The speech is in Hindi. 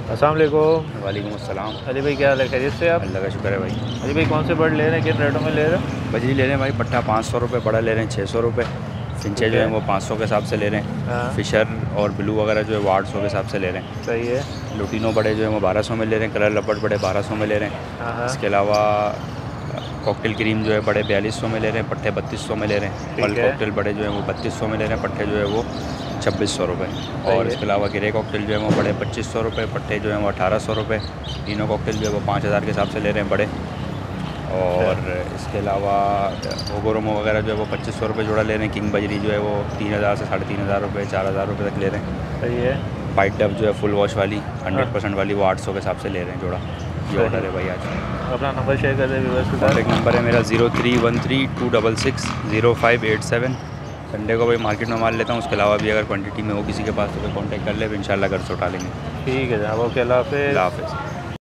अस्सलाम वालेकुम। वालेकुम अस्सलाम। अली भाई क्या हाल है, खैरियत से आप? अल्लाह का शुक्र है भाई। अली भाई कौन से बर्ड ले रहे हैं, किन रेटों में ले रहे हैं? बजरी ले रहे हैं भाई, पट्टा 500 रुपये, बड़ा ले रहे हैं 600 रुपये। फिंचे ठीक जो है। हैं वो 500 के हिसाब से ले रहे हैं। हाँ फ़िशर और ब्लू वगैरह जो है वो 800 के हिसाब से ले रहे हैं। सही है। लुटिनो बड़े जो हैं वो 1200 में ले रहे हैं। कलर लपट बड़े 1200 में ले रहे हैं। हाँ हाँ इसके अलावा कॉकटेल क्रीम जो है बड़े 4200 में ले रहे हैं, पट्टे 3200 में ले रहे हैं। ठीक पल है। कॉकटेल बड़े जो हैं वो 3200 में ले रहे हैं, पट्टे जो है वो 2600 रुपये। और है। इसके अलावा ग्रे कॉकटेल जो है वो बड़े 2500 रुपये, पट्टे जो हैं वो 1800 रुपये। तीनों कॉकटेल जो है वो 5000 के हिसाब से ले रहे हैं बड़े। और इसके अलावा ओगोरोमो वगैरह जो है वो 2500 रुपये जोड़ा ले रहे हैं। किंग बजरी जो है वो 3000 से 3500 रुपये, 4000 रुपये तक ले रहे हैं। सही है। वाइट डब जो है फुल वॉश वाली 100% वाली वो 800 के हिसाब से ले रहे हैं जोड़ा। ये ऑर्डर है भाई आज। अपना नंबर शेयर कर दें व्यूअर्स के साथ। कॉन्टैक्ट नंबर है मेरा 031326600587। संडे को भाई मार्केट में माल लेता हूँ। उसके अलावा भी अगर क्वांटिटी में हो किसी के पास तो कोई कॉन्टैक्ट कर ले, इंशाल्लाह घर से उठा लेंगे। ठीक है जनाब, ओके, अल्लाह हाफ़िज़। अल्लाह हाफ़िज़।